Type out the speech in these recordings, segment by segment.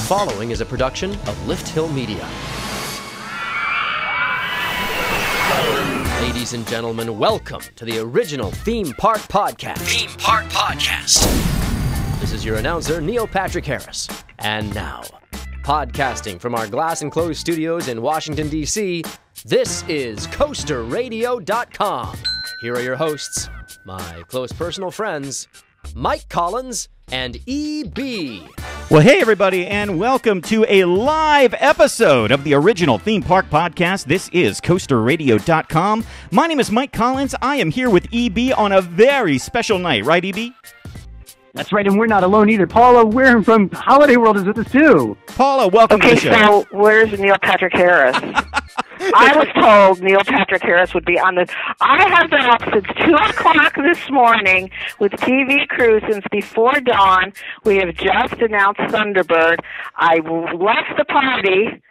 following is a production of Lift Hill Media. Ladies and gentlemen, welcome to the original Theme Park Podcast. Theme Park Podcast. This is your announcer, Neil Patrick Harris. And now, podcasting from our glass-enclosed studios in Washington, D.C., this is CoasterRadio.com. Here are your hosts, my close personal friends, Mike Collins and E.B. Well, hey, everybody, and welcome to a live episode of the original Theme Park Podcast. This is CoasterRadio.com. My name is Mike Collins. I am here with E.B. on a very special night. Right, E.B.? That's right, and we're not alone either. Paula Werne from Holiday World is with us, too. Paula, welcome to the show. Okay, so where's Neil Patrick Harris? I was told Neil Patrick Harris would be on the... I have been up since 2 o'clock this morning with TV crew since before dawn. We have just announced Thunderbird. I left the party,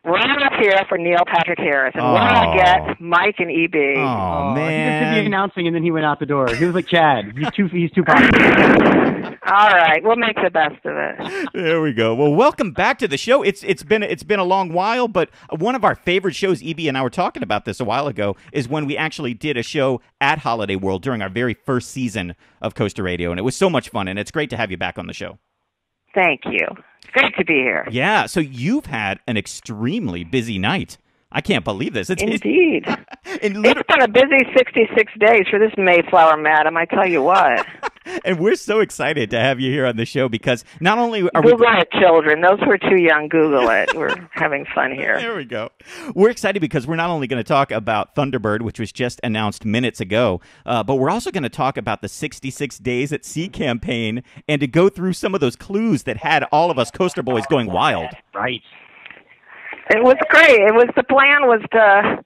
ran up here for Neil Patrick Harris, and what did I get? Mike and E.B. Oh, man. He just did the announcing, and then he went out the door. He was like Chad. He's too popular. All right, we'll make the best of it. There we go. Well, welcome back to the show. It's been a long while, but one of our favorite shows, E.B. and I were talking about this a while ago, is when we actually did a show at Holiday World during our very first season of Coaster Radio, and it was so much fun, and it's great to have you back on the show. Thank you. Great to be here. Yeah, so you've had an extremely busy night. I can't believe this. Indeed. It's been a busy 66 days for this Mayflower madam, I tell you what. And we're so excited to have you here on the show because not only are Google it, children. Those who are too young, Google it. We're having fun here. There we go. We're excited because we're not only going to talk about Thunderbird, which was just announced minutes ago, but we're also going to talk about the 66 Days at Sea campaign and to go through some of those clues that had all of us Coaster Boys going wild. Right. It was great. The plan was to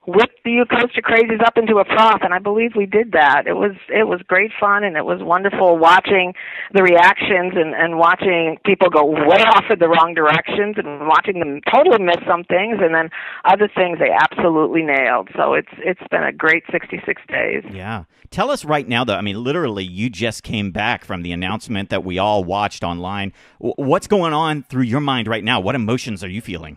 whip the you Coaster Crazies up into a froth, and I believe we did that. It was great fun, and it was wonderful watching the reactions and watching people go way off in the wrong directions and watching them totally miss some things, and then other things they absolutely nailed. So it's been a great 66 days. Yeah. Tell us right now, though, I mean, literally, you just came back from the announcement that we all watched online. What's going on through your mind right now? What emotions are you feeling?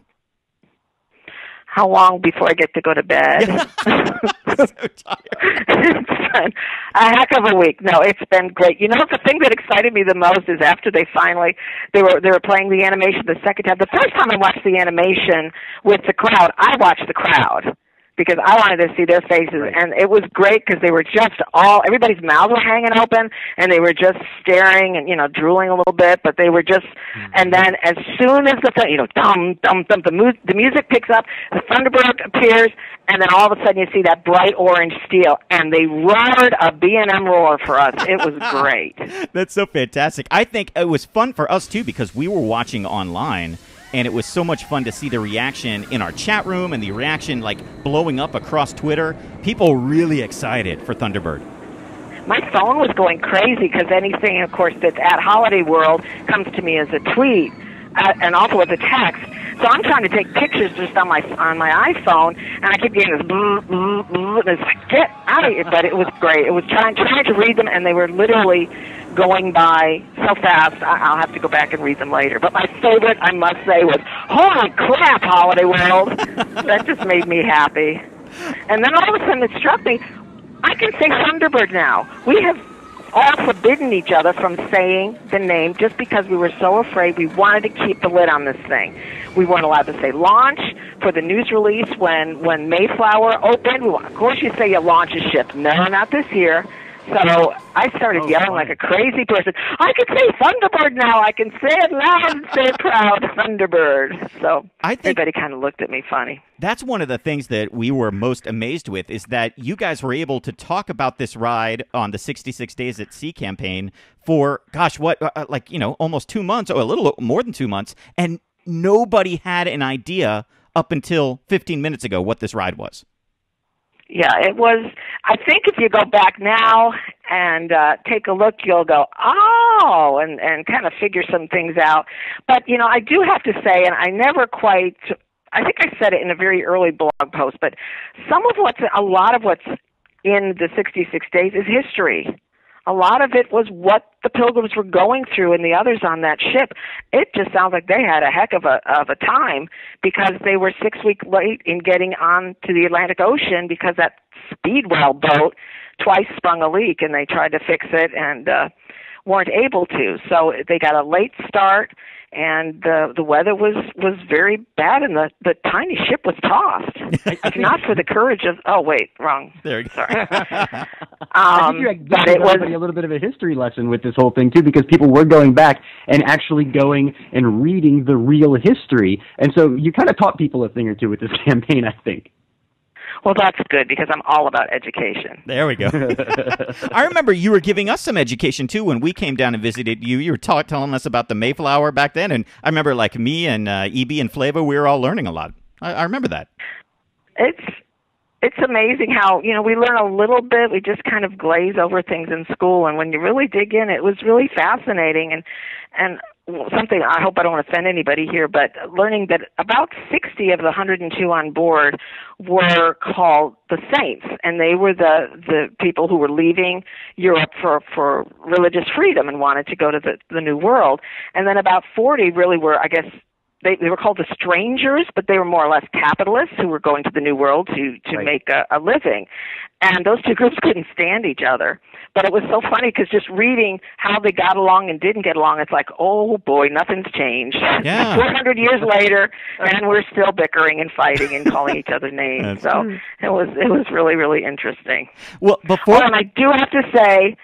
How long before I get to go to bed? So tired. It's been a heck of a week. No, it's been great. You know, the thing that excited me the most is after they were playing the animation the second time. The first time I watched the animation with the crowd, I watched the crowd because I wanted to see their faces, right. And it was great because they were just everybody's mouths were hanging open, and they were just staring and, drooling a little bit, but they were just, and then as soon as the music picks up, the Thunderbird appears, and then all of a sudden you see that bright orange steel, and they roared a B&M roar for us. It was great. That's so fantastic. I think it was fun for us, too, because we were watching online, and it was so much fun to see the reaction in our chat room and the reaction, blowing up across Twitter. People really excited for Thunderbird. My phone was going crazy because anything, of course, that's at Holiday World comes to me as a tweet and also as a text. So I'm trying to take pictures just on my iPhone, and I keep getting this and it's like, get out of here. But it was great. It was trying to read them, and they were literally going by so fast. I'll have to go back and read them later. But my favorite, I must say, was, holy crap, Holiday World. That just made me happy. And then all of a sudden it struck me, I can say Thunderbird now. We have all forbidden each other from saying the name just because we were so afraid. We wanted to keep the lid on this thing. We weren't allowed to say launch for the news release when Mayflower opened. Of course you say you launch a ship. No, not this year. So I started yelling like a crazy person. I can say Thunderbird now. I can say it loud and say it proud, Thunderbird. So everybody kind of looked at me funny. That's one of the things that we were most amazed with is that you guys were able to talk about this ride on the 66 Days at Sea campaign for, almost 2 months or a little more than 2 months, and nobody had an idea up until 15 minutes ago what this ride was. Yeah, it was, I think if you go back now and take a look, you'll go, oh, and kind of figure some things out. But, I do have to say, and I never quite, I think I said it in a very early blog post, but a lot of what's in the 66 Days is history. a lot of it was what the Pilgrims were going through and the others on that ship. It just sounds like they had a heck of a time, because they were 6 weeks late in getting on to the Atlantic Ocean because that Speedwell boat twice sprung a leak, and they tried to fix it and weren't able to. So they got a late start, and the weather was very bad, and the tiny ship was tossed. If not for the courage of... Oh, wait, wrong. There you go. Sorry. I think you but it was a little bit of a history lesson with this whole thing, too, because people were going back and actually going and reading the real history. And so you kind of taught people a thing or two with this campaign, I think. Well, that's good, because I'm all about education. There we go. I remember you were giving us some education, too, when we came down and visited you. You were telling us about the Mayflower back then, and I remember, like, me and E.B. and Flava, we were all learning a lot. I remember that. It's amazing how, we learn a little bit. We just kind of glaze over things in school, and when you really dig in, it was really fascinating. And something, I hope I don't offend anybody here, but learning that about 60 of the 102 on board were called the Saints, and they were the people who were leaving Europe for religious freedom and wanted to go to the New World. And then about 40 really were, I guess, they were called the strangers, but they were more or less capitalists who were going to the New World to right. make a living. And those two groups couldn't stand each other. But it was so funny, because just reading how they got along and didn't get along, it's like, oh boy, nothing's changed. Yeah. 400 years later, and we're still bickering and fighting and calling each other names. So it was really, really interesting. Well, before... and I do have to say,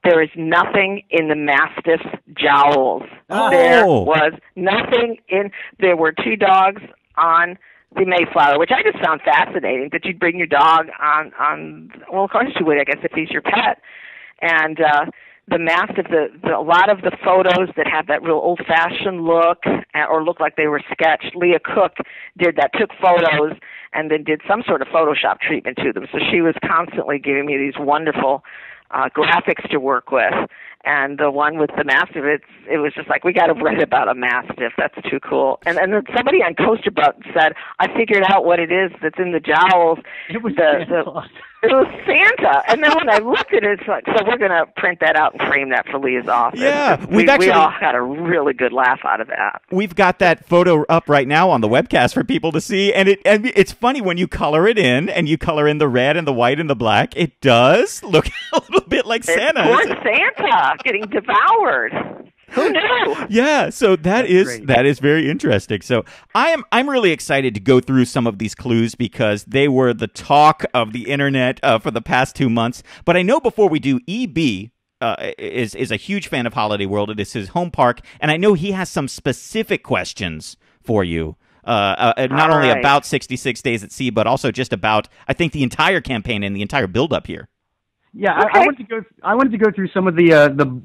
there is nothing in the Mastiff's jowls. Oh. There was nothing in... There were two dogs on the Mayflower, which I just found fascinating, that you'd bring your dog on well, of course you would, I guess, if he's your pet. And the Mastiff, a lot of the photos that have that real old-fashioned look, or look like they were sketched, Leah Cook did that, took photos, and then did some sort of Photoshop treatment to them. So she was constantly giving me these wonderful graphics to work with. And the one with the Mastiff, it was just like, we got to write about a Mastiff. That's too cool. And then somebody on Coaster Boat said, I figured out what it is that's in the jowls. It was it was Santa. And then when I looked at it, it's like, so we're going to print that out and frame that for Leah's office. Yeah. We all had a really good laugh out of that. We've got that photo up right now on the webcast for people to see. And it's funny when you color it in, and you color in the red and the white and the black, it does look a little bit like Santa. Poor Santa getting devoured. Who knew? Yeah, so that is very interesting. So I'm really excited to go through some of these clues, because they were the talk of the internet for the past 2 months. But I know before we do, EB is a huge fan of Holiday World. It is his home park, and I know he has some specific questions for you. Not only about 66 Days at Sea, but also just about, I think, the entire campaign and the entire build-up here. Yeah, okay. I wanted to go through some of the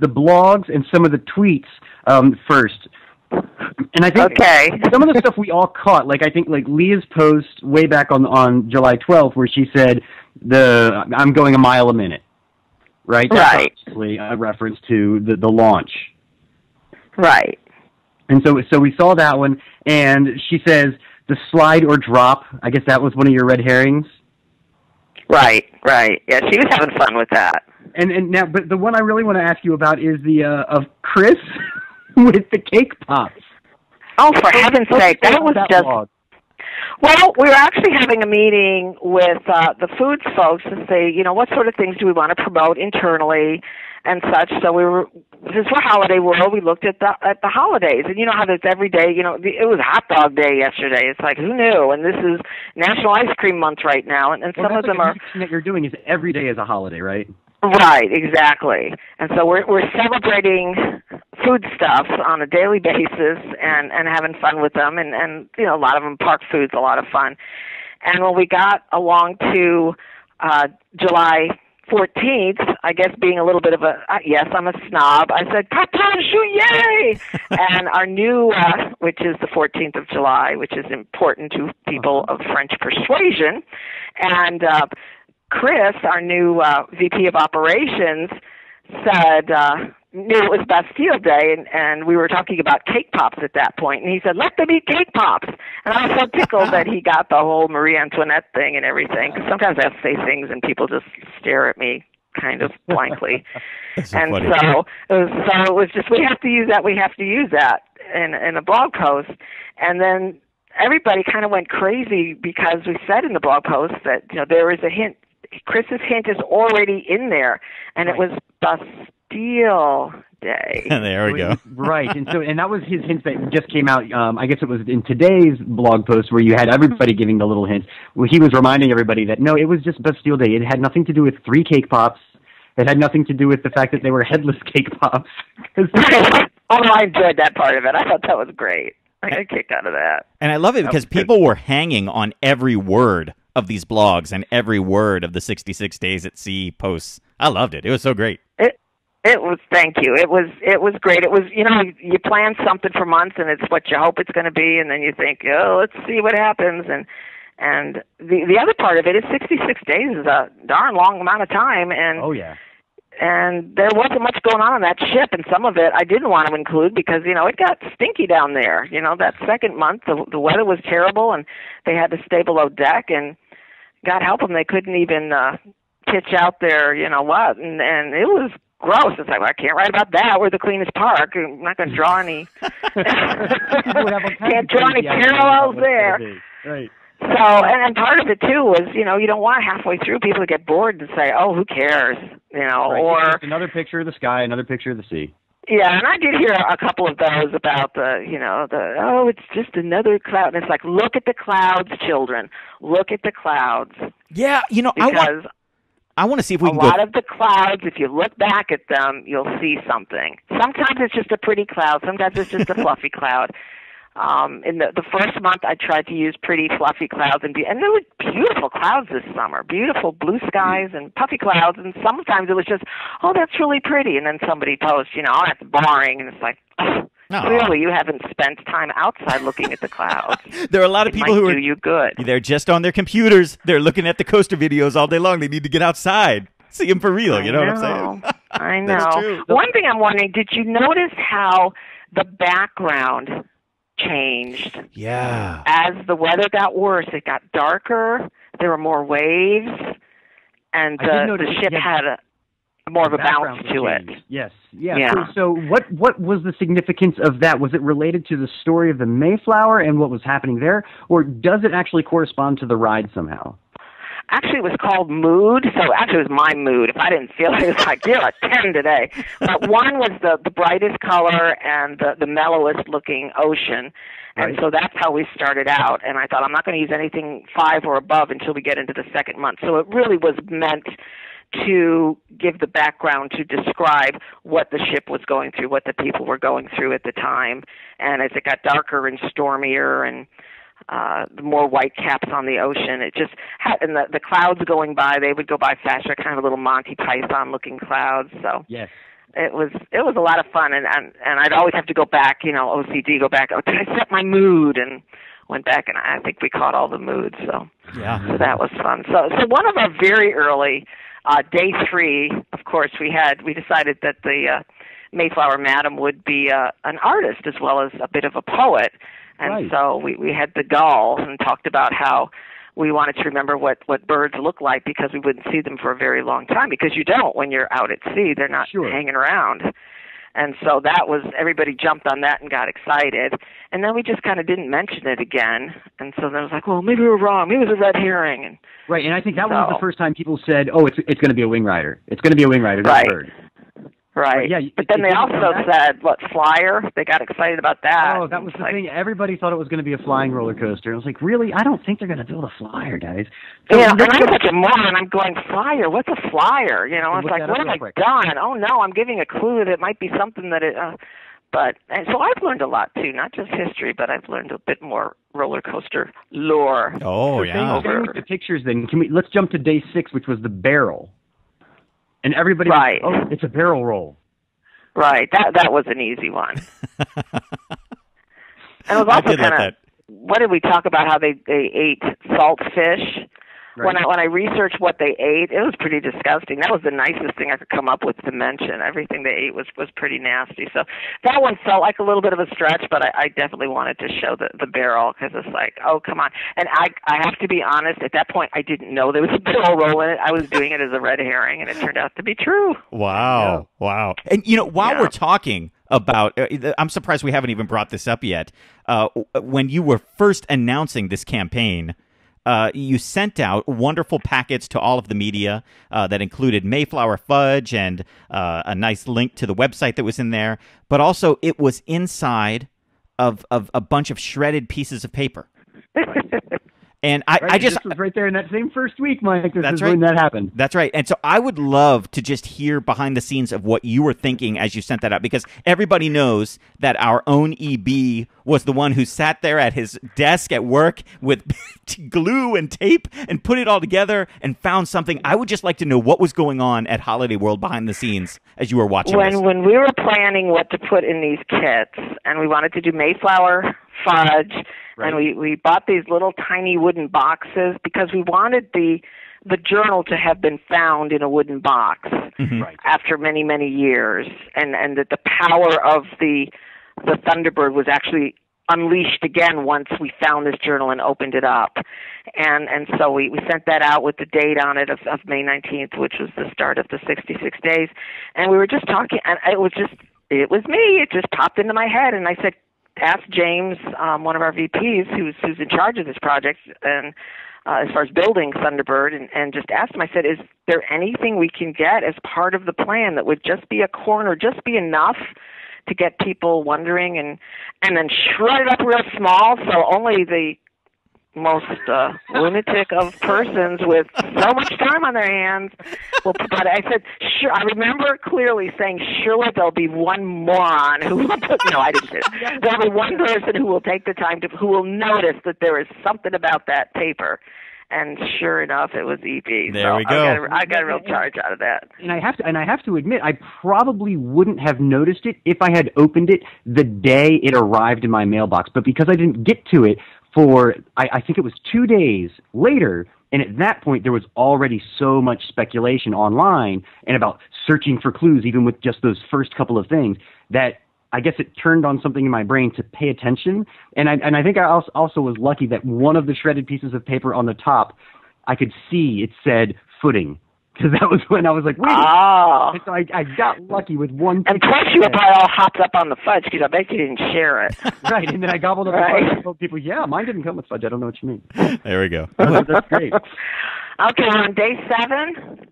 blogs and some of the tweets first. And I think some of the stuff we all caught, like I think like Leah's post way back on July 12th, where she said I'm going a mile a minute, right? That's obviously a reference to the launch. Right. And so we saw that one, and she says the slide or drop. I guess that was one of your red herrings. Right. Yeah, she was having fun with that. And now, but the one I really want to ask you about is the of Chris with the cake pops. Oh, for heaven's sake, that was just... Blog. Well, we were actually having a meeting with the foods folks to say, what sort of things do we want to promote internally and such. So since we're Holiday World, we looked at the holidays. And you know how there's every day, it was Hot Dog Day yesterday. It's like, who knew? And this is National Ice Cream Month right now. And some of them are... that you're doing is every day is a holiday, right? Right, exactly. And so we're celebrating food stuff on a daily basis and having fun with them. And a lot of them, park food's a lot of fun. And when we got along to July 14th, I guess being a little bit of yes, I'm a snob, I said, Papa Juillet! And our new, which is the 14th of July, which is important to people of French persuasion. And Chris, our new VP of Operations, said, knew it was Bastille Day, and we were talking about cake pops at that point, and he said, let them eat cake pops. And I was so tickled that he got the whole Marie Antoinette thing and everything, because sometimes I have to say things and people just stare at me kind of blankly. So and funny. so it was just, we have to use that in a blog post. And then everybody kind of went crazy because we said in the blog post that, there is a hint. Chris's hint is already in there, and it was Bastille Day. There we go. Right, and that was his hint that just came out. I guess it was in today's blog post where you had everybody giving the little hints. Well, he was reminding everybody that no, it was just Bastille Day. It had nothing to do with 3 cake pops. It had nothing to do with the fact that they were headless cake pops. I enjoyed that part of it. I thought that was great. I got a kick out of that. And I love it because people were hanging on every word of these blogs and every word of the 66 Days at Sea posts. I loved it. It was so great. It was, thank you. It was great. It was, you plan something for months and it's what you hope it's going to be, and then you think, let's see what happens. And the other part of it is 66 days is a darn long amount of time. And oh yeah. And there wasn't much going on that ship, and some of it I didn't want to include because, it got stinky down there. That second month, the weather was terrible, and they had to stay below deck, and God help them, they couldn't even pitch out there, and it was gross. It's like, well, I can't write about that. We're the cleanest park. I'm not going to draw any, can't draw any parallels there. Right. So, and part of it, too, was, you don't want halfway through people to get bored and say, oh, who cares, right. or... Just another picture of the sky, another picture of the sea. Yeah, and I did hear a couple of those about it's just another cloud. And it's like, look at the clouds, children. Look at the clouds. Yeah, because I want to see if we can a lot of the clouds, if you look back at them, you'll see something. Sometimes it's just a pretty cloud. Sometimes it's just a fluffy cloud. In the first month, I tried to use pretty fluffy clouds, and there were beautiful clouds this summer, beautiful blue skies and puffy clouds, and sometimes it was just, oh, that's really pretty, and then somebody posts, oh, that's boring, and it's like, clearly you haven't spent time outside looking at the clouds. There are a lot of people who do you good. They're just on their computers. They're looking at the coaster videos all day long. They need to get outside, see them for real. You know what I'm saying? I know. One thing I'm wondering, did you notice how the background changed? Yeah. As the weather got worse, it got darker. There were more waves, and the ship had more of a bounce to it. Yes. Yeah. So what was the significance of that? Was it related to the story of the Mayflower and what was happening there, or does it actually correspond to the ride somehow? Actually, it was called Mood. So actually, it was my mood. If I didn't feel it, it was like, you're a 10 today. But one was the brightest color and the mellowest looking ocean. And so that's how we started out. And I thought, I'm not going to use anything 5 or above until we get into the second month. So it really was meant to give the background to describe what the ship was going through, what the people were going through at the time. And as it got darker and stormier and the more white caps on the ocean, it just had, and the clouds going by, they would go by faster, kind of a little Monty Python looking clouds. So yes, it was a lot of fun, and I'd always have to go back, OCD, go back. Oh, did I set my mood? And went back, and I think we caught all the moods. So so that was fun. So one of our very early day 3, of course, we decided that the Mayflower Madam would be an artist as well as a bit of a poet. And so we had the gull and talked about how we wanted to remember what birds look like because we wouldn't see them for a very long time, because you don't when you're out at sea. They're not hanging around. And so everybody jumped on that and got excited. And then we just kind of didn't mention it again. And so then it was like, well, maybe we were wrong. Maybe it was a red herring. And right, and I think that was the first time people said, oh, it's going to be a wing rider. It's going to be a wing rider, not a bird. Right. Yeah, but then they also said, flyer? They got excited about that. Oh, that was the thing. Everybody thought it was going to be a flying roller coaster. I was like, really? I don't think they're going to build a flyer, guys. So and I'm such a moron. I'm going, flyer? What's a flyer? It's like, what have I done? Oh, no, I'm giving a clue that it might be something that it... and so I've learned a lot, too, not just history, but I've learned a bit more roller coaster lore. Oh, yeah. Same with the pictures, then. Let's jump to day 6, which was the barrel. And everybody was, oh, it's a barrel roll. Right. That was an easy one. And it was also kind of, what did we talk about, how they ate salt fish? Right. When I researched what they ate, it was pretty disgusting. That was the nicest thing I could come up with to mention. Everything they ate was pretty nasty. So that one felt like a little bit of a stretch, but I definitely wanted to show the barrel because it's like, oh, come on. And I have to be honest, at that point, I didn't know there was a barrel roll in it. I was doing it as a red herring, and it turned out to be true. Wow. Yeah. Wow. And, while we're talking about, I'm surprised we haven't even brought this up yet. When you were first announcing this campaign, you sent out wonderful packets to all of the media that included Mayflower fudge and a nice link to the website that was in there. But also, it was inside of a bunch of shredded pieces of paper. And I just this was right there in that same first week, Mike. This is right. when that happened. That's right. And so I would love to just hear behind the scenes of what you were thinking as you sent that out, because everybody knows that our own EB was the one who sat there at his desk at work with glue and tape and put it all together and found something. I would just like to know what was going on at Holiday World behind the scenes as you were watching this. When we were planning what to put in these kits, and we wanted to do Mayflower fudge. Right. And we bought these little tiny wooden boxes because we wanted the journal to have been found in a wooden box after many, many years, and that the power of the Thunderbird was actually unleashed again once we found this journal and opened it up. And so we sent that out with the date on it of May 19th, which was the start of the 66 days. And we were just talking, and it was me. It just popped into my head, and I said, asked James, one of our VPs, who's in charge of this project, and as far as building Thunderbird, and just asked him. I said, "Is there anything we can get as part of the plan that would just be a corner, just be enough to get people wondering, and then shred it up real small so only the most lunatic of persons with so much time on their hands will put it." I said, sure. I remember clearly saying, surely there'll be one moron who will no, I didn't say it. There'll be one person who will take the time who will notice that there is something about that paper. And sure enough, it was EP. There we go. I got a real charge out of that. And I have to admit, I probably wouldn't have noticed it if I had opened it the day it arrived in my mailbox. But because I didn't get to it for, I think it was 2 days later, and at that point there was already so much speculation online and about searching for clues, even with just those first couple of things, that I guess it turned on something in my brain to pay attention. And I think I also was lucky that one of the shredded pieces of paper on the top, I could see it said footing. Because that was when I was like, wait. Oh. And so I got lucky with one. And plus you were probably all hopped up on the fudge because I bet you didn't share it. Right. And then I gobbled up the fudge and told people, yeah, mine didn't come with fudge. I don't know what you mean. There we go. That's great. Okay, on day 7,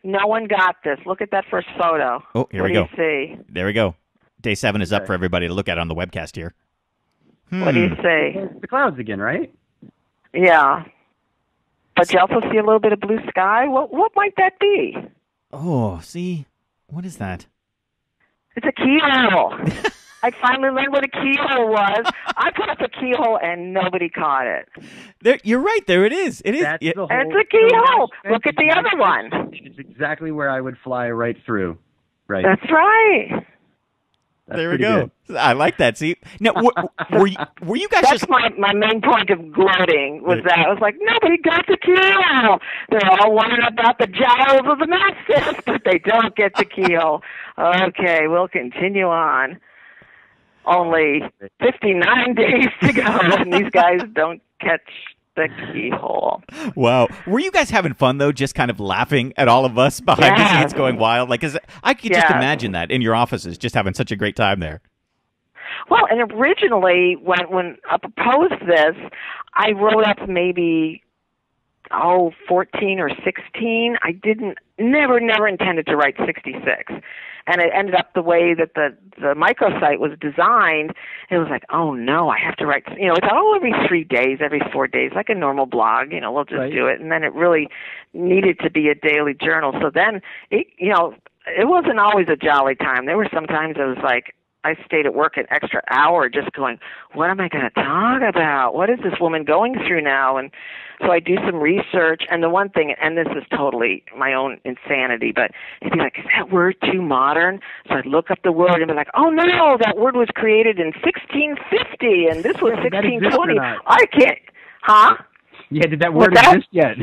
no one got this. Look at that first photo. Oh, here we go. What do you see? There we go. Day 7 is up for everybody to look at on the webcast here. What do you see? The clouds again, right? Yeah. But you also see a little bit of blue sky. What might that be? Oh, see? What is that? It's a keyhole. I finally learned what a keyhole was. I put up a keyhole and nobody caught it. There, you're right. There it is. It is. It's a keyhole. Look at the other one. It's exactly where I would fly right through. Right. That's right. There we go. Good. I like that. See, now were you guys? That's my main point of gloating was that I was like, nobody got the keyhole. They're all wondering about the gyros of the Mastiff, but they don't get the keyhole. Okay, we'll continue on. Only 59 days to go, and these guys don't catch the keyhole. Wow. Were you guys having fun, though, just kind of laughing at all of us behind the scenes going wild? Like, 'cause I could just imagine that in your offices, just having such a great time there. Well, and originally, when I proposed this, I wrote up maybe, 14 or 16. I never intended to write 66. And it ended up the way that the microsite was designed. It was like, oh no, I have to write. It's every 3 days, every 4 days, like a normal blog. We'll just do it. And then it really needed to be a daily journal. So then, it wasn't always a jolly time. There were some times it was like I stayed at work an extra hour just going, what am I going to talk about? What is this woman going through now? And so I do some research, and the one thing, and this is totally my own insanity, but it'd be like, is that word too modern? So I'd look up the word and be like, oh no, that word was created in 1650, and this was 1620. I can't, huh? Yeah, did that word exist yet?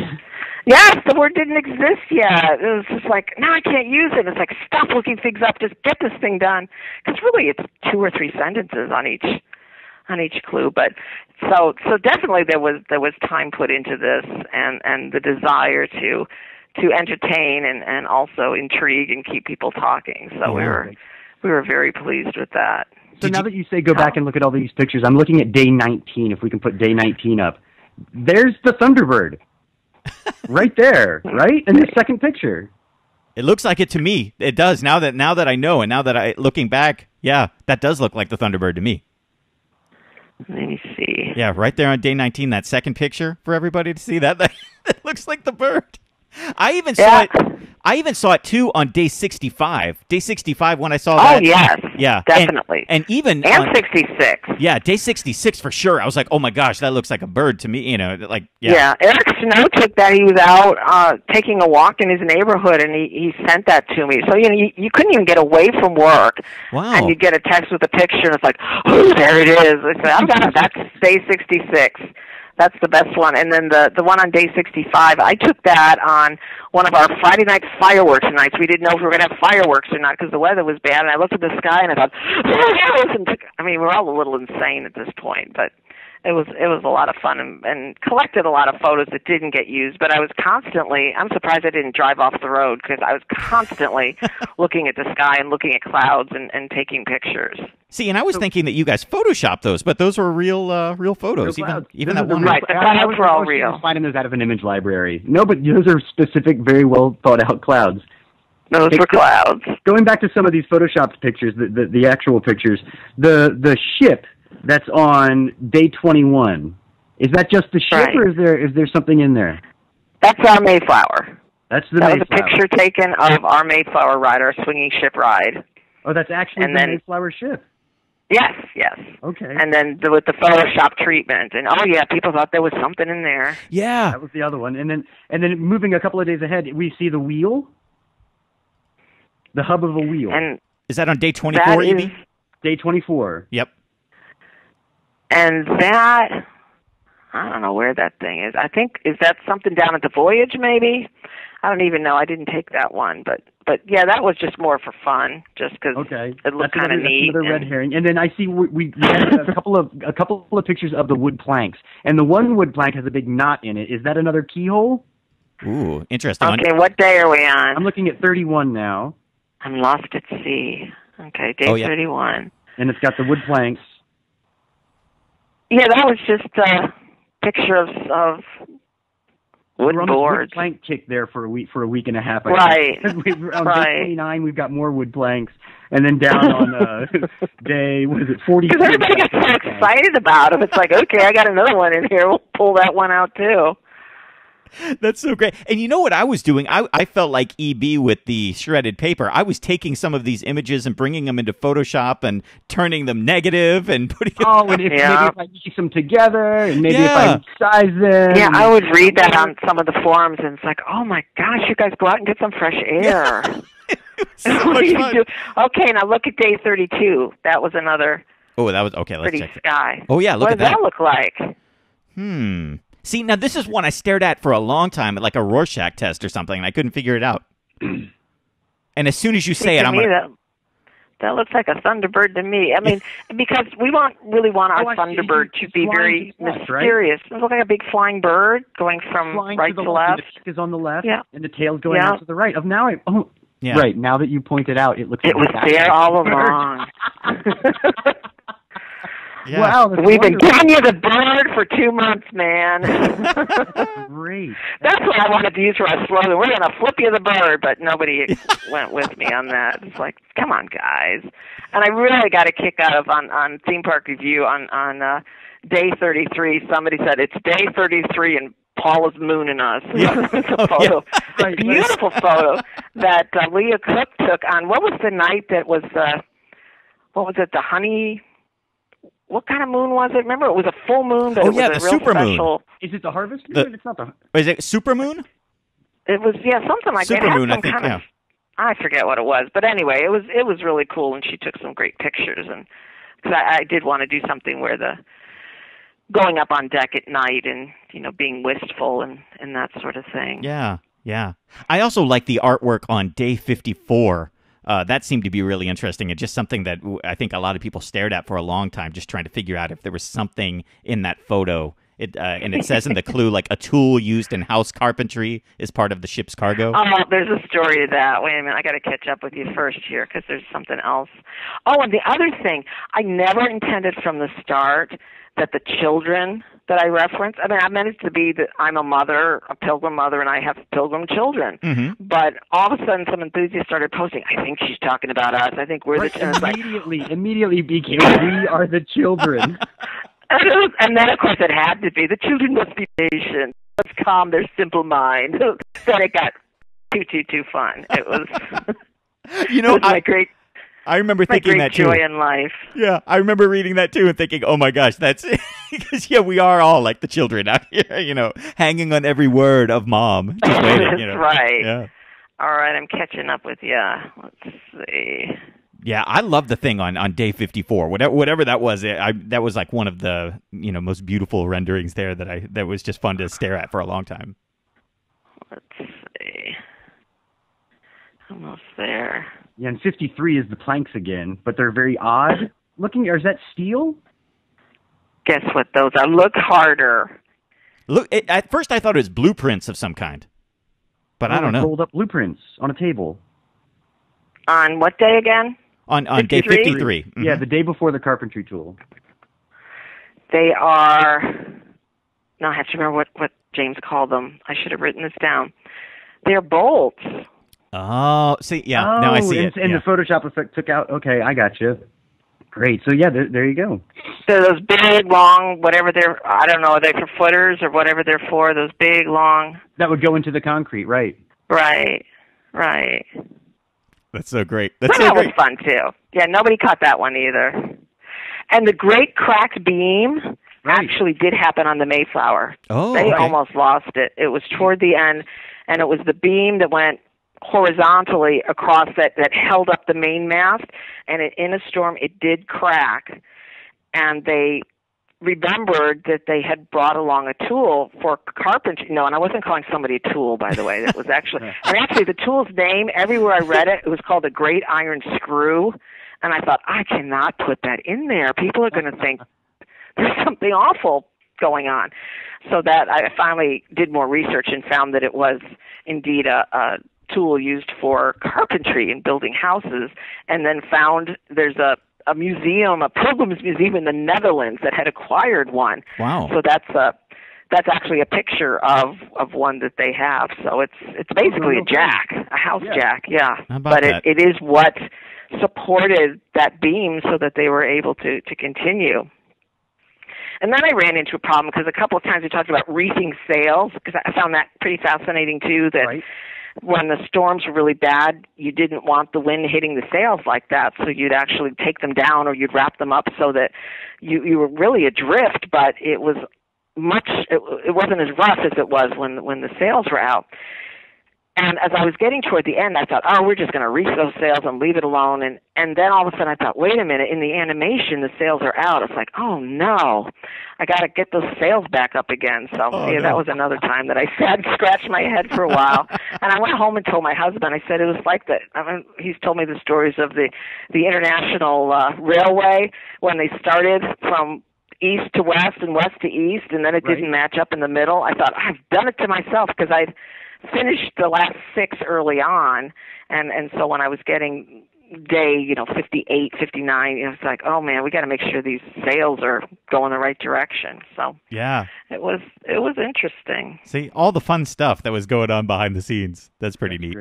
Yes, the word didn't exist yet. It was just like, no, I can't use it. It's like, stop looking things up. Just get this thing done. Because really, it's 2 or 3 sentences on each clue. But so definitely there was time put into this, and the desire to entertain and also intrigue and keep people talking. So we were very pleased with that. So now that you say go back and look at all these pictures, I'm looking at day 19. If we can put day 19 up, there's the Thunderbird. Right there, right? In the second picture. It looks like it to me. It does. Now that I know, and now that looking back, yeah, that does look like the Thunderbird to me. Let me see. Yeah, right there on day 19, that second picture for everybody to see that looks like the bird. I even saw it too on day 65. Day 65 when I saw that. Oh yes, yeah, definitely. And 66. Yeah, day 66 for sure. I was like, oh my gosh, that looks like a bird to me. Like yeah. Eric Snow took that. He was out taking a walk in his neighborhood, and he sent that to me. So you couldn't even get away from work. Wow. And you get a text with a picture, and it's like, oh, there it is. I said, I've got it. That's day 66. That's the best one. And then the one on day 65, I took that on one of our Friday night fireworks nights. We didn't know if we were going to have fireworks or not because the weather was bad. And I looked at the sky and I thought, we're all a little insane at this point, but it was a lot of fun and collected a lot of photos that didn't get used. But I'm surprised I didn't drive off the road because I was constantly looking at the sky and looking at clouds and taking pictures. See, and I was thinking that you guys photoshopped those, but those were real photos. Even that one. Right, the clouds were all real. Finding those out of an image library. No, but those are specific, very well thought out clouds. Those were clouds. Going back to some of these photoshopped pictures, the actual pictures, the ship that's on day 21. Is that just the ship, or is there something in there? That's our Mayflower. That's the Mayflower. Mayflower. That was a picture taken of our Mayflower ride, our swinging ship ride. Oh, that's actually the Mayflower ship. Yes. Okay. And then with the Photoshop treatment, and people thought there was something in there. Yeah, that was the other one. And then moving a couple of days ahead, we see the wheel, the hub of a wheel. And is that on day 24, Evie? Day 24. Yep. And that, I don't know where that thing is. I think, is that something down at the Voyage, maybe? I don't even know. I didn't take that one, but yeah, that was just more for fun, just because it looked kind of neat. That's another red herring. And then I see we had a couple of pictures of the wood planks, and the one wood plank has a big knot in it. Is that another keyhole? Ooh, interesting. Okay, what day are we on? I'm looking at 31 now. I'm lost at sea. Okay, day 31. And it's got the wood planks. Yeah, that was just a picture of wood boards. Wood plank kick there for a week and a half. Right. On day 29, we've got more wood planks, and then down on day 40. Because everybody gets so excited about them. It's like, okay, I got another one in here. We'll pull that one out too. That's so great. And you know what I was doing? I felt like EB with the shredded paper. I was taking some of these images and bringing them into Photoshop and turning them negative and putting them... Oh, and maybe if I piece them together, and maybe if I size them... Yeah, I would read that on some of the forums, and it's like, oh my gosh, you guys go out and get some fresh air. So much fun. Okay, now look at day 32. That was another... Oh, that was... Okay, let's pretty check sky. Oh, yeah, look at that. What does that look like? See, now this is one I stared at for a long time, like a Rorschach test or something, and I couldn't figure it out. And as soon as you say it, I'm going to... That looks like a Thunderbird to me. I mean, because we really want our Thunderbird to be very mysterious. Right? It looks like a big flying bird going from right to left. The beak is on the left, yeah. And the tail's going out to the right. Right, now that you pointed out, it looks like... It was there all along. Yeah. Wow, we've been giving you the bird for 2 months, man. Great. That's what I wanted to use for our slogan. We're going to flip you the bird, but nobody went with me on that. It's like, come on, guys. And I really got a kick out of on Theme Park Review on day 33. Somebody said it's day 33 and Paula's mooning us. Yeah. It's a photo, a beautiful photo that Leah Cook took on. What was the night that was the honey? What kind of moon was it? Remember, it was a full moon, but it was a real supermoon. Is it the harvest moon? It's not the... Is it supermoon? It was, something like that. Supermoon, I think, I forget what it was. But anyway, it was really cool, and she took some great pictures. And because I did want to do something where going up on deck at night and, being wistful and that sort of thing. Yeah, yeah. I also like the artwork on day 54. That seemed to be really interesting and just something that I think a lot of people stared at for a long time, just trying to figure out if there was something in that photo. And it says in the clue, like, a tool used in house carpentry is part of the ship's cargo. Oh, there's a story to that. Wait a minute. I got to catch up with you first here because there's something else. Oh, and the other thing, I never intended from the start that the children that I reference, I meant it to be that I'm a mother, a pilgrim mother, and I have pilgrim children. Mm-hmm. But all of a sudden, some enthusiasts started posting, I think she's talking about us. I think we're the children. Immediately became, we are the children. And then, of course, it had to be, the children must be patient. Let's calm their simple mind. Then it got too fun. It was, it was my great... I remember thinking that too. Joy in life. Yeah, I remember reading that too and thinking, "Oh my gosh, that's because we are all like the children out here, hanging on every word of mom, just waiting." That's right. Yeah. All right, I'm catching up with you. Let's see. Yeah, I love the thing on day 54. Whatever that was, that was like one of the most beautiful renderings there that was just fun to stare at for a long time. Let's see. Almost there. Yeah, and 53 is the planks again, but they're very odd looking. Or is that steel? Guess what those are? Look harder. Look, at first I thought it was blueprints of some kind, but I don't know. Rolled up blueprints on a table. On what day again? On day 53. Mm-hmm. Yeah, the day before the carpentry tool. They are... No, I have to remember what James called them. I should have written this down. They're bolts. Oh, see, yeah, now I see it. And the Photoshop effect took out, okay, I got you. Great, so yeah, there you go. So those big, long, whatever they're, I don't know, are they for footers or whatever they're for, those big, long... That would go into the concrete, right. Right. That's so great. That was fun, too. Yeah, nobody caught that one either. And the great cracked beam actually did happen on the Mayflower. Oh, They almost lost it. It was toward the end, and it was the beam that went horizontally across that held up the main mast, and in a storm it did crack, and they remembered that they had brought along a tool for carpentry. No, and I wasn't calling somebody a tool, by the way. That was actually, and actually the tool's name, everywhere I read it, it was called a great iron screw, and I thought, I cannot put that in there. People are going to think there's something awful going on. So that I finally did more research and found that it was indeed a tool used for carpentry and building houses, and then found there's a museum, a pilgrim's museum in the Netherlands that had acquired one. Wow. So that's actually a picture of one that they have. So it's basically a jack, a house jack, yeah. But it is what supported that beam so that they were able to continue. And then I ran into a problem because a couple of times we talked about reefing sails, because I found that pretty fascinating too, that when the storms were really bad, you didn't want the wind hitting the sails like that, so you'd actually take them down or you'd wrap them up so that you were really adrift, but it was it wasn't as rough as it was when the sails were out. And as I was getting toward the end, I thought, we're just going to reef those sails and leave it alone. And then all of a sudden I thought, wait a minute, in the animation, the sails are out. It's like, oh, no, I got to get those sails back up again. So, that was another time that I sat and scratched my head for a while. And I went home and told my husband, I said, it was like that. I mean, he's told me the stories of the International Railway when they started from east to west and west to east, and then it didn't match up in the middle. I thought, I've done it to myself because I'd finished the last 6 early on, and so when I was getting day 58, 59, it's like, oh man, we got to make sure these sails are going the right direction. So yeah, it was interesting. See all the fun stuff that was going on behind the scenes. That's pretty neat.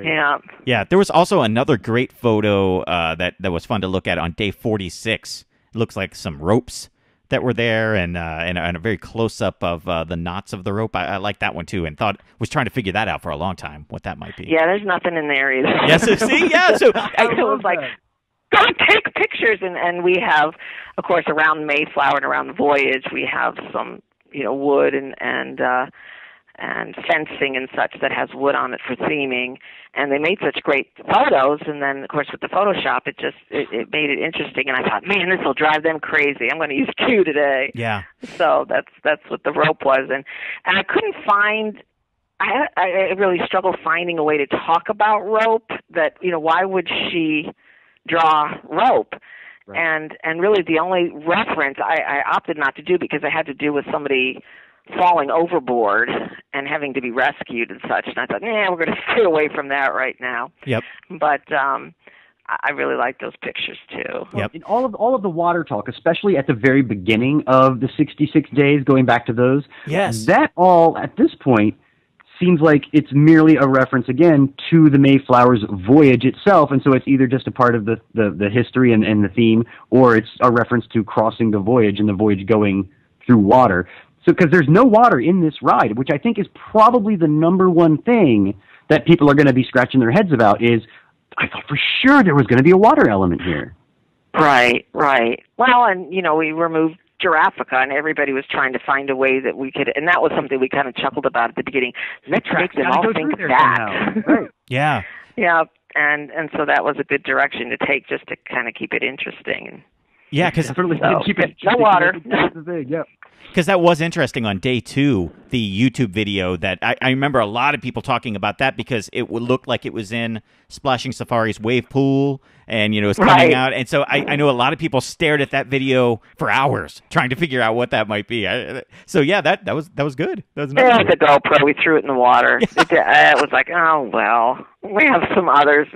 Yeah. There was also another great photo that was fun to look at on day 46. It looks like some ropes that were there, and a very close up of the knots of the rope. I like that one too, and was trying to figure that out for a long time, what that might be. Yeah, there's nothing in there either. Yes, see, yeah. So it was like, go take pictures, and we have, of course, around Mayflower and around the voyage, we have some wood and and fencing and such that has wood on it for theming. And they made such great photos, and then of course with the Photoshop, it made it interesting. And I thought, man, this will drive them crazy. I'm going to use Q today. Yeah. So that's what the rope was, and I couldn't find. I really struggled finding a way to talk about rope. That why would she draw rope? Right. And really the only reference I opted not to do because I had to do with somebody falling overboard and having to be rescued and such. And I thought, we're going to stay away from that right now. Yep. But I really like those pictures too. Yep. And all of the water talk, especially at the very beginning of the 66 days, going back to those. Yes. That all at this point seems like it's merely a reference again to the Mayflower's voyage itself, and so it's either just a part of the history and the theme, or it's a reference to crossing the voyage and the voyage going through water. So, because there's no water in this ride, which I think is probably the number one thing that people are going to be scratching their heads about is, I thought for sure there was going to be a water element here. Right. Well, and, we removed Giraffica, and everybody was trying to find a way that we could, and that was something we kind of chuckled about at the beginning. Let's make them all think that. Right. Yeah. Yeah, and so that was a good direction to take just to kind of keep it interesting. Yeah, because no water. Yep. Because that was interesting on day 2, the YouTube video that I remember a lot of people talking about that because it would look like it was in Splashing Safari's wave pool and, it was coming out. And so I know a lot of people stared at that video for hours trying to figure out what that might be. That was good. That was nice. The GoPro, we threw it in the water. It was like, oh, well, we have some others.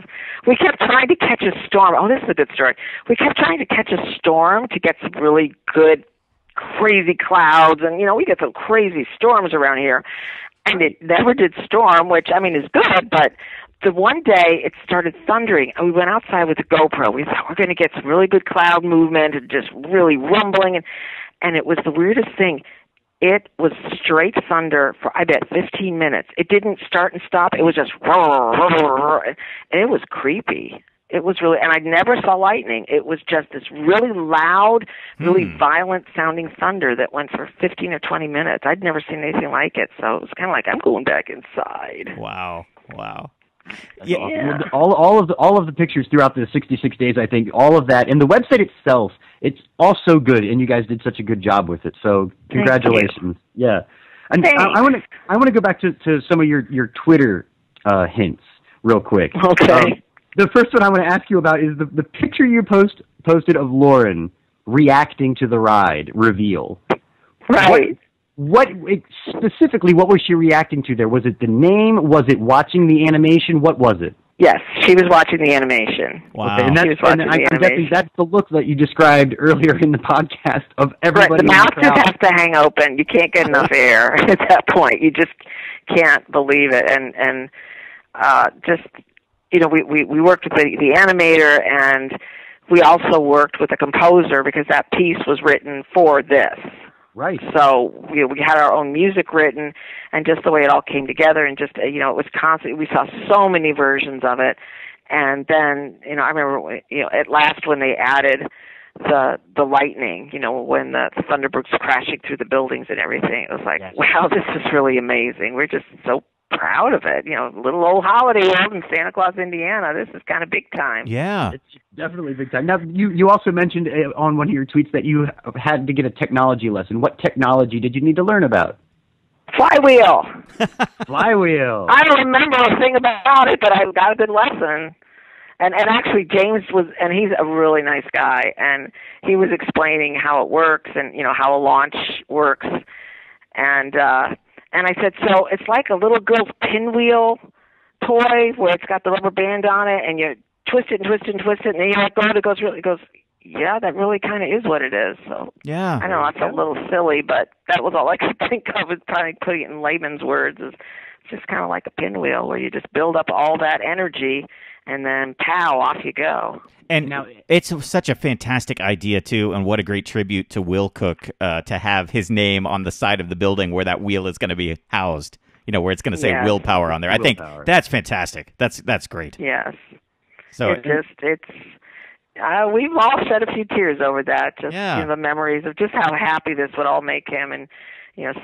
We kept trying to catch a storm. Oh, this is a good story. We kept trying to catch a storm to get some really good crazy clouds, and we get some crazy storms around here, and it never did storm, which is good, but the one day it started thundering, and we went outside with the GoPro. We thought we're going to get some really good cloud movement and just really rumbling, and it was the weirdest thing. It was straight thunder for, I bet, 15 minutes. It didn't start and stop. It was just and it was creepy. It was really, and I never saw lightning. It was just this really loud, really violent sounding thunder that went for 15 or 20 minutes. I'd never seen anything like it, so it was kind of like I'm going back inside. Wow. Yeah. All of the pictures throughout the 66 days, I think, all of that, and the website itself, it's all so good, and you guys did such a good job with it. So congratulations. Yeah. And I want to go back to some of your Twitter hints real quick. Okay. The first one I want to ask you about is the picture you posted of Lauren reacting to the ride reveal. Right. What specifically, what was she reacting to there? Was it the name? Was it watching the animation? What was it? Yes, she was watching the animation. Wow. Okay, and I'm guessing that's the look that you described earlier in the podcast of everybody. Right, the mouth just has to hang open. You can't get enough air at that point. You just can't believe it. And just... we worked with the animator, and we also worked with a composer because that piece was written for this. Right. So we had our own music written, and just the way it all came together, and just it was constant. We saw so many versions of it, and then I remember at last when they added the lightning, when the Thunderbird's crashing through the buildings and everything, it was like, wow, this is really amazing. We're just so proud of it. Little old holiday world in Santa Claus, Indiana. This is kind of big time. Yeah. It's definitely big time. Now, you also mentioned on one of your tweets that you had to get a technology lesson. What technology did you need to learn about? Flywheel. Flywheel. I don't remember a thing about it, but I got a good lesson. And actually James and he's a really nice guy, and he was explaining how it works and, how a launch works. And I said, so it's like a little girl's pinwheel toy where it's got the rubber band on it, and you twist it and twist it and twist it, and then you let go, and it goes, yeah, that really kind of is what it is. So yeah, I know that's a little silly, but that was all I could think of is trying to put it in layman's words. It's just kind of like a pinwheel where you just build up all that energy, and then pow, off you go. And now, it's such a fantastic idea, too, and what a great tribute to Will Koch to have his name on the side of the building where that wheel is going to be housed, where it's going to say willpower on there. I think that's fantastic. That's great. Yes. So we've all shed a few tears over that, just the memories of just how happy this would all make him, and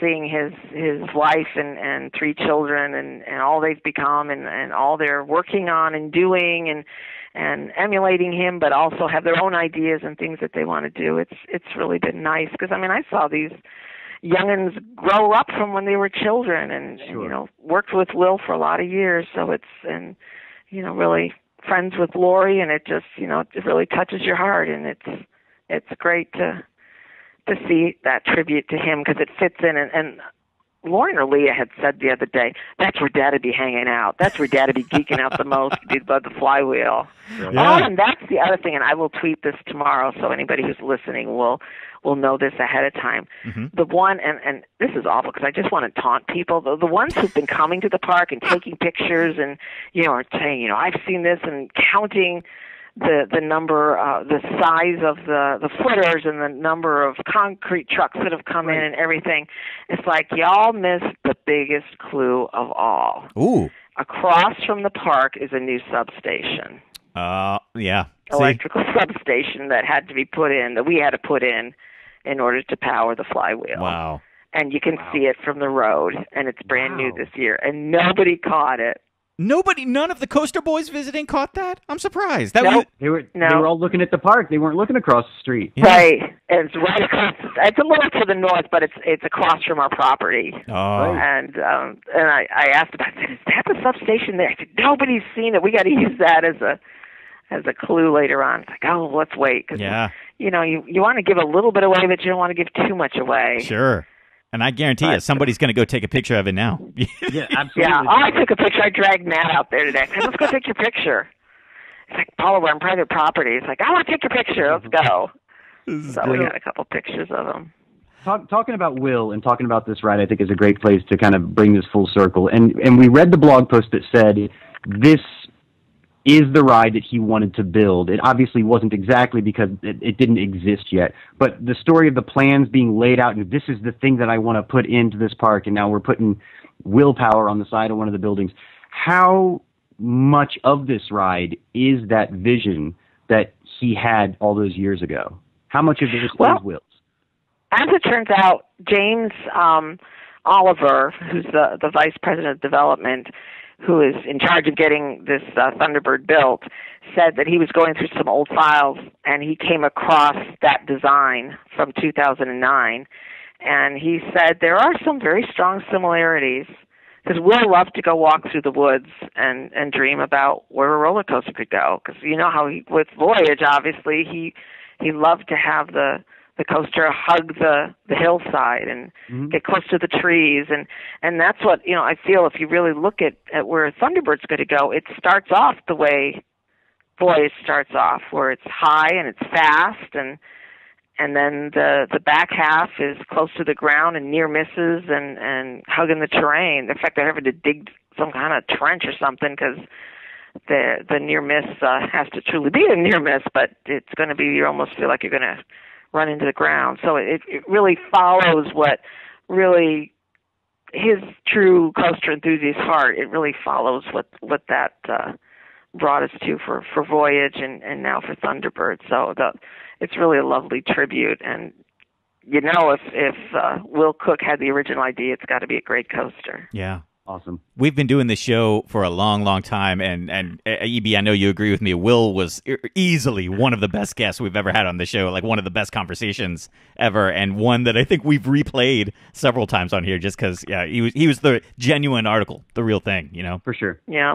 seeing his wife and 3 children and all they've become and all they're working on and doing and emulating him, but also have their own ideas and things that they want to do. It's really been nice because I saw these youngins grow up from when they were children and worked with Will for a lot of years. So it's really friends with Lori, and it just it really touches your heart, and it's great to see that tribute to him because it fits in. And Lauren or Leah had said the other day, that's where Dad'd be hanging out. That's where Dad'd be geeking out the most, be above the flywheel. Yeah. Oh, and that's the other thing, and I will tweet this tomorrow, so anybody who's listening will know this ahead of time. Mm-hmm. The one, and this is awful because I just want to taunt people, the ones who've been coming to the park and taking pictures and, are saying, I've seen this and counting the number, the size of the footers and the number of concrete trucks that have come in and everything. It's like y'all missed the biggest clue of all. Ooh. Across from the park is a new substation. Yeah. Electrical substation that had to be put in, that we had to put in order to power the flywheel. Wow. And you can see it from the road, and it's brand new this year, and nobody caught it. None of the Coaster Boys visiting caught that? I'm surprised. They were all looking at the park. They weren't looking across the street. Yeah. Right. It's right across. It's a little to the north, but it's across from our property. Oh. And I asked about it. Is that the substation there? I said, nobody's seen it. We got to use that as a clue later on. It's like, let's wait. Cause, you want to give a little bit away, but you don't want to give too much away. Sure. And I guarantee you, somebody's going to go take a picture of it now. Yeah, absolutely. Yeah, I took a picture. I dragged Matt out there today. I said, let's go take your picture. It's like, Paula, we're on private property. It's like, I want to take your picture. Let's go. So we got a couple pictures of them. Talking about Will and talking about this ride, I think, is a great place to kind of bring this full circle. And we read the blog post that said this is the ride that he wanted to build. It obviously wasn't exactly because it didn't exist yet, but the story of the plans being laid out, and this is the thing that I want to put into this park, and now we're putting willpower on the side of one of the buildings. How much of this ride is that vision that he had all those years ago? How much of it is Will's? As it turns out, James Oliver, who's the vice president of development, who is in charge of getting this Thunderbird built, said that he was going through some old files and he came across that design from 2009. And he said there are some very strong similarities because Will loved to go walk through the woods and dream about where a roller coaster could go. Because you know how with Voyage, obviously, he loved to have the coaster hug the hillside and get close to the trees, and that's what I feel. If you really look at where Thunderbird's going to go, it starts off the way Voyage starts off, where it's high and it's fast, and then the back half is close to the ground and near misses and hugging the terrain. In fact, they're having to dig some kind of trench or something because the near miss has to truly be a near miss, but it's going to be, you almost feel like you're going to run into the ground. So it really follows what really his true coaster enthusiast heart. It really follows what that brought us to for Voyage and now for Thunderbird. So it's really a lovely tribute. And if Will Koch had the original idea, it's got to be a great coaster. Yeah. Awesome. We've been doing this show for a long, long time, and EB, I know you agree with me. Will was easily one of the best guests we've ever had on the show, like one of the best conversations ever, and one that I think we've replayed several times on here just because, he was the genuine article, the real thing, For sure. Yeah.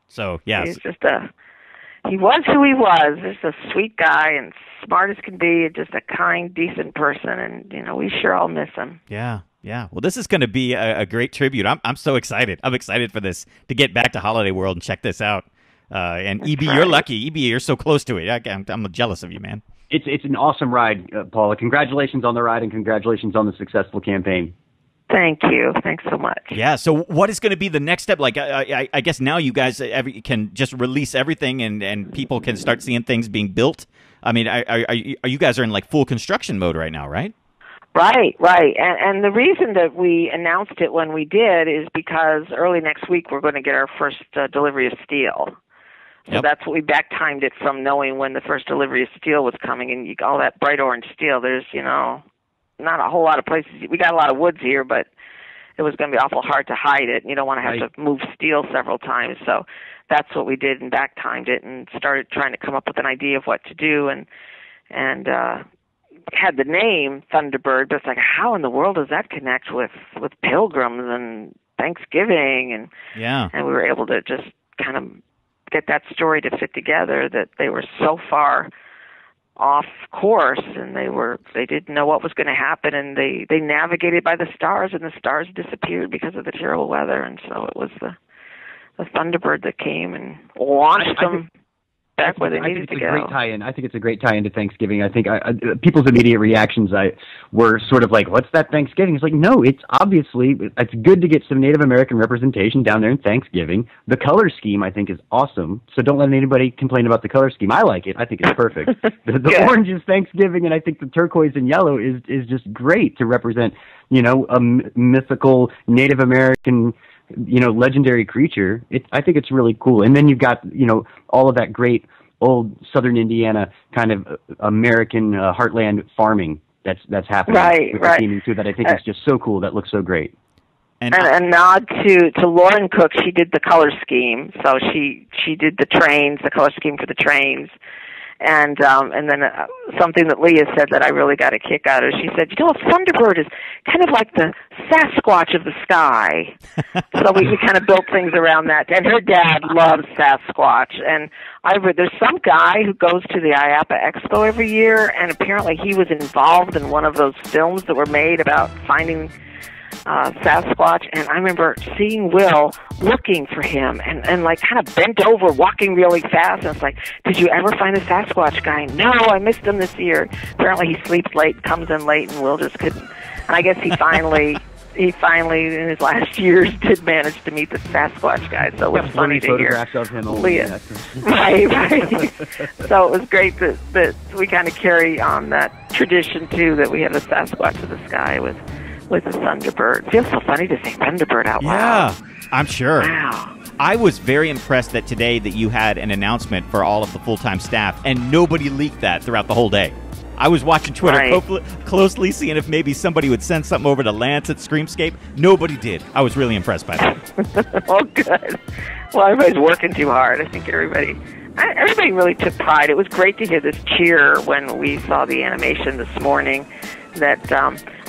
So, yeah. He was who he was, just a sweet guy and smart as can be, just a kind, decent person, and, we sure all miss him. Yeah. Yeah, well, this is going to be a great tribute. I'm so excited. I'm excited for this, to get back to Holiday World and check this out. And EB, you're lucky. EB, you're so close to it. I'm jealous of you, man. It's an awesome ride, Paula. Congratulations on the ride and congratulations on the successful campaign. Thank you. Thanks so much. Yeah, so what is going to be the next step? Like, I guess now you guys can just release everything and people can start seeing things being built. I mean, are you guys are in like full construction mode right now, right? Right. And the reason that we announced it when we did is because early next week we're going to get our first delivery of steel. So that's what we back-timed it from knowing when the first delivery of steel was coming. And all that bright orange steel, there's, not a whole lot of places. We got a lot of woods here, but it was going to be awful hard to hide it. You don't want to have to move steel several times. So that's what we did, and back-timed it and started trying to come up with an idea of what to do, and had the name Thunderbird, but it's like, how in the world does that connect with pilgrims and Thanksgiving? And we were able to just kind of get that story to fit together, that they were so far off course, and they didn't know what was going to happen, and they navigated by the stars, and the stars disappeared because of the terrible weather, and so it was the Thunderbird that came and launched them back where they needed to go. Great tie-in. I think it's a great tie-in to Thanksgiving. I think people's immediate reactions were sort of like, "What's that Thanksgiving?" It's like, no, it's good to get some Native American representation down there in Thanksgiving. The color scheme, I think, is awesome. So don't let anybody complain about the color scheme. I like it. I think it's perfect. The orange is Thanksgiving, and I think the turquoise and yellow is just great to represent, a mythical Native American, legendary creature. I think it's really cool. And then you've got, all of that great old Southern Indiana kind of American heartland farming that's happening. Right. The theming too, that I think is just so cool. That looks so great. And a nod to Lauren Cook. She did the color scheme. So she did the color scheme for the trains. And then something that Leah said that I really got a kick out of. She said, a Thunderbird is kind of like the Sasquatch of the sky. So we kind of built things around that. And her dad loves Sasquatch. And there's some guy who goes to the IAPA Expo every year, and apparently he was involved in one of those films that were made about finding Sasquatch, and I remember seeing Will looking for him and like kind of bent over, walking really fast, and it's like, did you ever find the Sasquatch guy? No, I missed him this year. Apparently he sleeps late, comes in late, and Will just couldn't. And I guess he finally in his last years did manage to meet the Sasquatch guy, so it was funny to hear. Of him Leah. Right. So it was great that we kind of carry on that tradition too, that we have the Sasquatch of the sky with the Thunderbird. It feels so funny to say Thunderbird out loud. Yeah, I'm sure. Wow. I was very impressed that today that you had an announcement for all of the full-time staff, and nobody leaked that throughout the whole day. I was watching Twitter closely, seeing if maybe somebody would send something over to Lance at Screamscape. Nobody did. I was really impressed by that. Oh, good. Well, everybody's working too hard. I think everybody really took pride. It was great to hear this cheer when we saw the animation this morning. That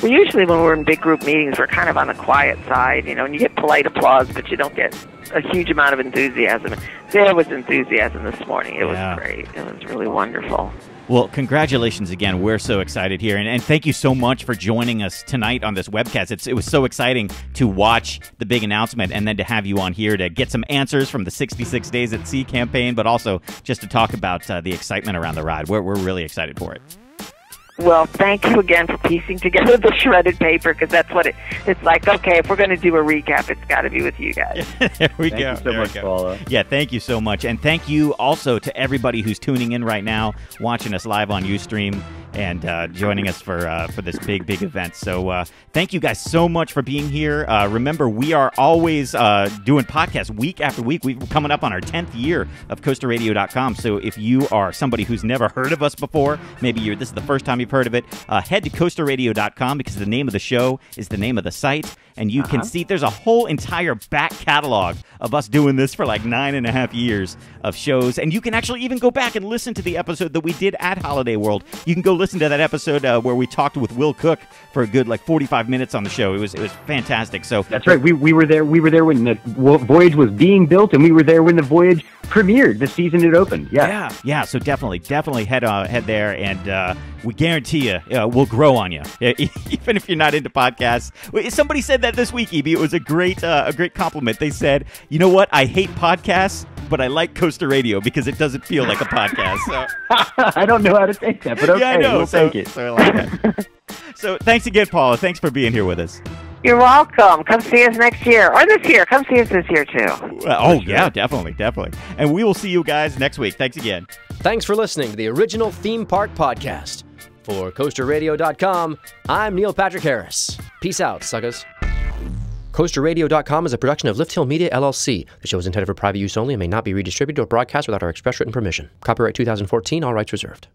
we usually, when we're in big group meetings, we're kind of on the quiet side, and you get polite applause, but you don't get a huge amount of enthusiasm. There was enthusiasm this morning. It was great. It was really wonderful. Well, congratulations again. We're so excited here. And thank you so much for joining us tonight on this webcast. It was so exciting to watch the big announcement and then to have you on here to get some answers from the 66 Days at Sea campaign, but also just to talk about the excitement around the ride. We're really excited for it. Well, thank you again for piecing together the shredded paper, because that's what it's like. Okay, if we're going to do a recap, it's got to be with you guys. There we go. Thank you so much, Paula. Yeah, thank you so much. And thank you also to everybody who's tuning in right now, watching us live on Ustream, and joining us for this big event. So thank you guys so much for being here. Remember, we are always doing podcasts week after week. We're coming up on our 10th year of CoasterRadio.com. So if you are somebody who's never heard of us before, maybe this is the first time you've heard of it, head to CoasterRadio.com, because the name of the show is the name of the site. And you can see there's a whole entire back catalog of us doing this for like 9.5 years of shows. And you can actually even go back and listen to the episode that we did at Holiday World. You can go listen to that episode where we talked with Will Koch for a good 45 minutes on the show. It was fantastic. So that's right. We were there. We were there when the voyage was being built, and we were there when the voyage premiered, the season it opened. Yeah. So definitely head there, and we guarantee you we'll grow on you, even if you're not into podcasts. Somebody said that this week, Evie. It was a great compliment. They said, "You know what? I hate podcasts, but I like Coaster Radio because it doesn't feel like a podcast." So. I don't know how to take that, but okay, yeah, I know. We'll take it. So I like that. So thanks again, Paula. Thanks for being here with us. You're welcome. Come see us next year, or this year. Come see us this year, too. Yeah, definitely. And we will see you guys next week. Thanks again. Thanks for listening to the original Theme Park Podcast. For CoasterRadio.com, I'm Neil Patrick Harris. Peace out, suckers. CoasterRadio.com is a production of Lift Hill Media, LLC. The show is intended for private use only and may not be redistributed or broadcast without our express written permission. Copyright 2014, all rights reserved.